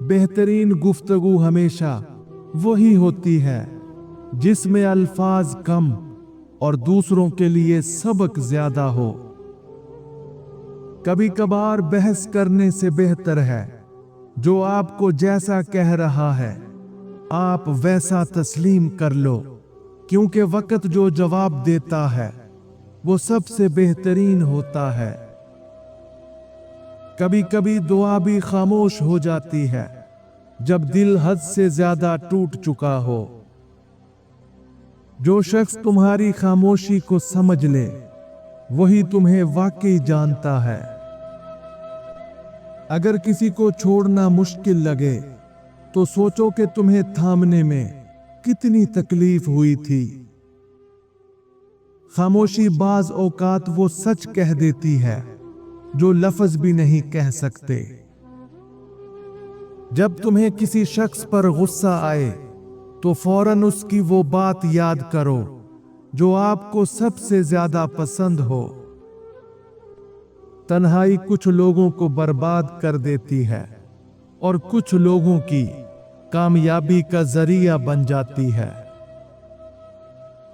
बेहतरीन गुफ्तगू हमेशा वही होती है जिसमें अल्फाज कम और दूसरों के लिए सबक ज्यादा हो। कभी कभार बहस करने से बेहतर है जो आपको जैसा कह रहा है आप वैसा तस्लीम कर लो, क्योंकि वक्त जो जवाब देता है वो सबसे बेहतरीन होता है। कभी कभी दुआ भी खामोश हो जाती है जब दिल हद से ज्यादा टूट चुका हो। जो शख्स तुम्हारी खामोशी को समझ ले वही तुम्हें वाकई जानता है। अगर किसी को छोड़ना मुश्किल लगे तो सोचो कि तुम्हें थामने में कितनी तकलीफ हुई थी। खामोशी बाज औकात वो सच कह देती है जो लफ्ज भी नहीं कह सकते। जब तुम्हें किसी शख्स पर गुस्सा आए तो फौरन उसकी वो बात याद करो जो आपको सबसे ज्यादा पसंद हो। तन्हाई कुछ लोगों को बर्बाद कर देती है और कुछ लोगों की कामयाबी का जरिया बन जाती है।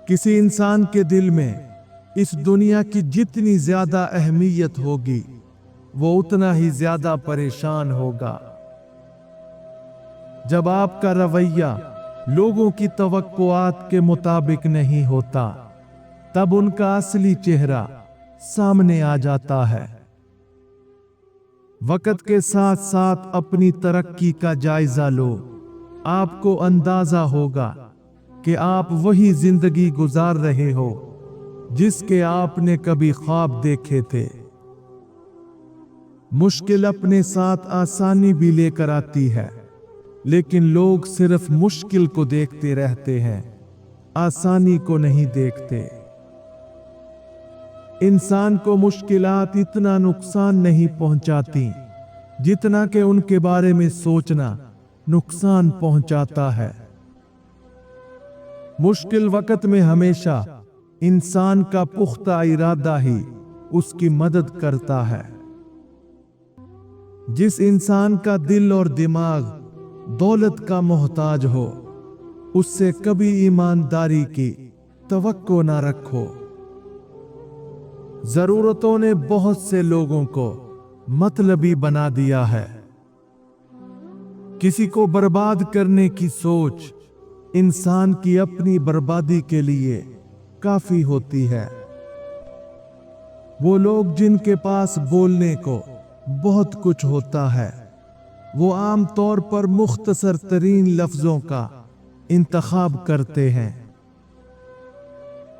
किसी इंसान के दिल में इस दुनिया की जितनी ज्यादा अहमियत होगी वो उतना ही ज्यादा परेशान होगा। जब आपका रवैया लोगों की तवक्कुआत के मुताबिक नहीं होता तब उनका असली चेहरा सामने आ जाता है। वक्त के साथ साथ अपनी तरक्की का जायजा लो, आपको अंदाजा होगा कि आप वही जिंदगी गुजार रहे हो जिसके आपने कभी ख्वाब देखे थे। मुश्किल अपने साथ आसानी भी लेकर आती है, लेकिन लोग सिर्फ मुश्किल को देखते रहते हैं, आसानी को नहीं देखते। इंसान को मुश्किलात इतना नुकसान नहीं पहुंचाती जितना कि उनके बारे में सोचना नुकसान पहुंचाता है। मुश्किल वक्त में हमेशा इंसान का पुख्ता इरादा ही उसकी मदद करता है। जिस इंसान का दिल और दिमाग दौलत का मोहताज हो उससे कभी ईमानदारी की तवक्को ना रखो। जरूरतों ने बहुत से लोगों को मतलबी बना दिया है। किसी को बर्बाद करने की सोच इंसान की अपनी बर्बादी के लिए काफी होती है। वो लोग जिनके पास बोलने को बहुत कुछ होता है वो आम तौर पर मुख्तसर तरीन लफ्जों का इंतखाब करते हैं।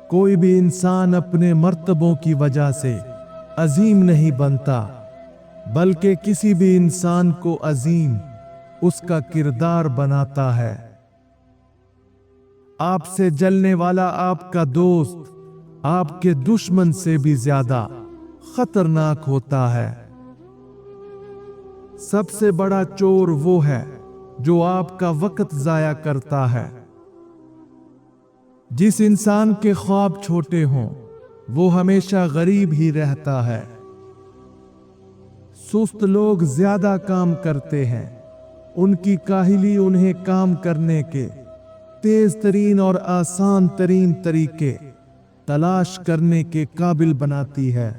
कोई भी इंसान अपने मर्तबों की वजह से अजीम नहीं बनता, बल्कि किसी भी इंसान को अजीम उसका किरदार बनाता है। आपसे जलने वाला आपका दोस्त आपके दुश्मन से भी ज्यादा खतरनाक होता है। सबसे बड़ा चोर वो है जो आपका वक्त जाया करता है। जिस इंसान के ख्वाब छोटे हों वो हमेशा गरीब ही रहता है। सुस्त लोग ज्यादा काम करते हैं, उनकी काहिली उन्हें काम करने के तेज तरीन और आसान तरीन तरीके तलाश करने के काबिल बनाती है।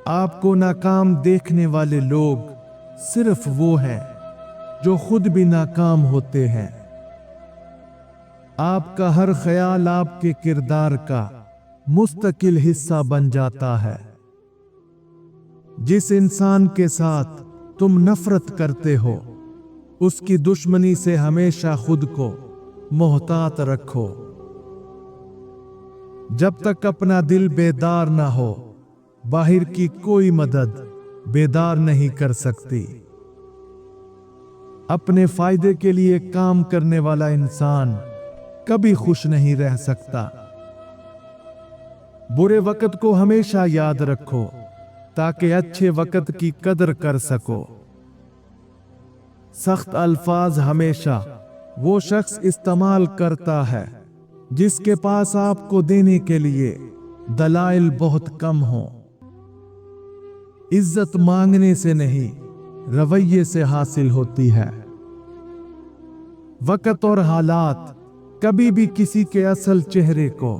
आपको नाकाम देखने वाले लोग सिर्फ वो हैं जो खुद भी नाकाम होते हैं। आपका हर ख्याल आपके किरदार का मुस्तकिल हिस्सा बन जाता है। जिस इंसान के साथ तुम नफरत करते हो उसकी दुश्मनी से हमेशा खुद को मोहतात रखो। जब तक अपना दिल बेदार ना हो बाहर की कोई मदद बेदार नहीं कर सकती। अपने फायदे के लिए काम करने वाला इंसान कभी खुश नहीं रह सकता। बुरे वक्त को हमेशा याद रखो ताकि अच्छे वक्त की कदर कर सको। सख्त अल्फाज हमेशा वो शख्स इस्तेमाल करता है जिसके पास आपको देने के लिए दलाइल बहुत कम हो। इज्जत मांगने से नहीं, रवैये से हासिल होती है। वक्त और हालात कभी भी किसी के असल चेहरे को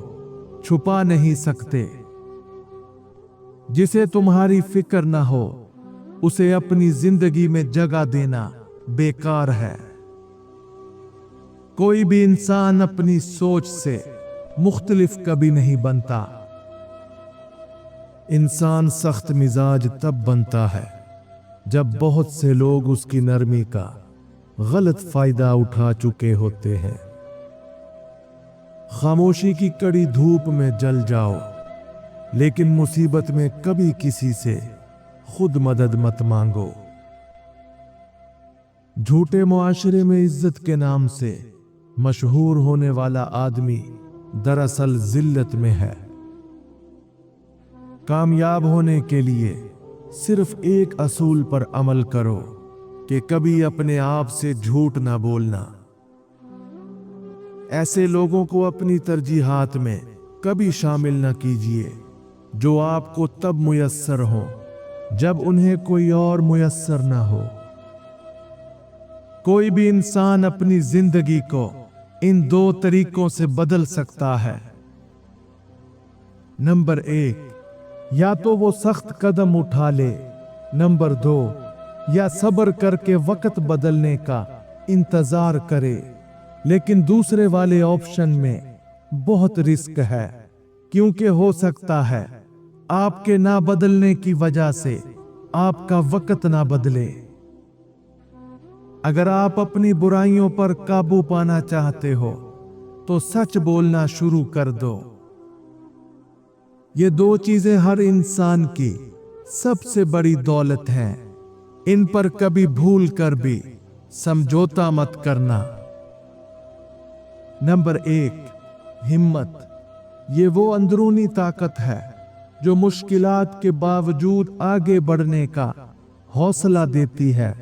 छुपा नहीं सकते। जिसे तुम्हारी फिक्र ना हो उसे अपनी जिंदगी में जगह देना बेकार है। कोई भी इंसान अपनी सोच से मुख्तलिफ कभी नहीं बनता। इंसान सख्त मिजाज तब बनता है जब बहुत से लोग उसकी नरमी का गलत फायदा उठा चुके होते हैं। खामोशी की कड़ी धूप में जल जाओ, लेकिन मुसीबत में कभी किसी से खुद मदद मत मांगो। झूठे मुआशरे में इज्जत के नाम से मशहूर होने वाला आदमी दरअसल जिल्लत में है। कामयाब होने के लिए सिर्फ एक असूल पर अमल करो कि कभी अपने आप से झूठ ना बोलना। ऐसे लोगों को अपनी तरजीहात में कभी शामिल न कीजिए जो आपको तब मुयस्सर हो जब उन्हें कोई और मुयस्सर ना हो। कोई भी इंसान अपनी जिंदगी को इन दो तरीकों से बदल सकता है। नंबर 1, या तो वो सख्त कदम उठा ले। नंबर 2, या सब्र करके वक्त बदलने का इंतजार करे। लेकिन दूसरे वाले ऑप्शन में बहुत रिस्क है, क्योंकि हो सकता है आपके ना बदलने की वजह से आपका वक्त ना बदले। अगर आप अपनी बुराइयों पर काबू पाना चाहते हो तो सच बोलना शुरू कर दो। ये दो चीजें हर इंसान की सबसे बड़ी दौलत हैं। इन पर कभी भूल कर भी समझौता मत करना। नंबर 1, हिम्मत। ये वो अंदरूनी ताकत है जो मुश्किलात के बावजूद आगे बढ़ने का हौसला देती है।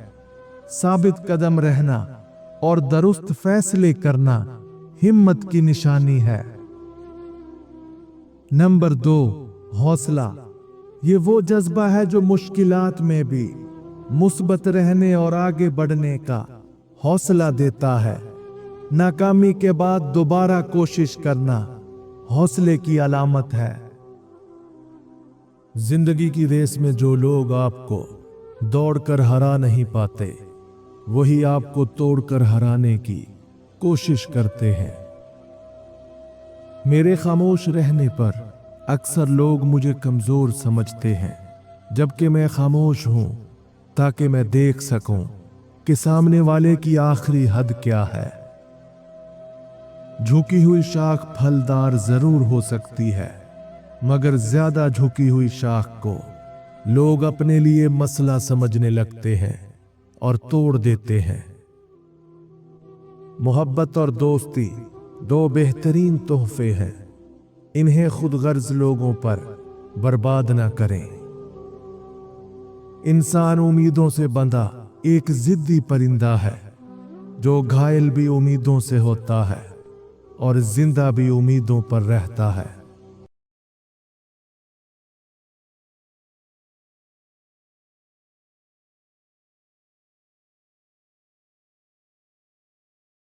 साबित कदम रहना और दुरुस्त फैसले करना हिम्मत की निशानी है। नंबर 2, हौसला। ये वो जज्बा है जो मुश्किलात में भी मुस्बत रहने और आगे बढ़ने का हौसला देता है। नाकामी के बाद दोबारा कोशिश करना हौसले की अलामत है। जिंदगी की रेस में जो लोग आपको दौड़कर हरा नहीं पाते, वही आपको तोड़कर हराने की कोशिश करते हैं। मेरे खामोश रहने पर अक्सर लोग मुझे कमजोर समझते हैं, जबकि मैं खामोश हूं ताकि मैं देख सकूं कि सामने वाले की आखिरी हद क्या है। झुकी हुई शाख फलदार जरूर हो सकती है, मगर ज्यादा झुकी हुई शाख को लोग अपने लिए मसला समझने लगते हैं और तोड़ देते हैं। मोहब्बत और दोस्ती दो बेहतरीन तोहफे हैं। इन्हें खुद गर्ज लोगों पर बर्बाद ना करें। इंसान उम्मीदों से बंधा एक जिद्दी परिंदा है, जो घायल भी उम्मीदों से होता है और जिंदा भी उम्मीदों पर रहता है।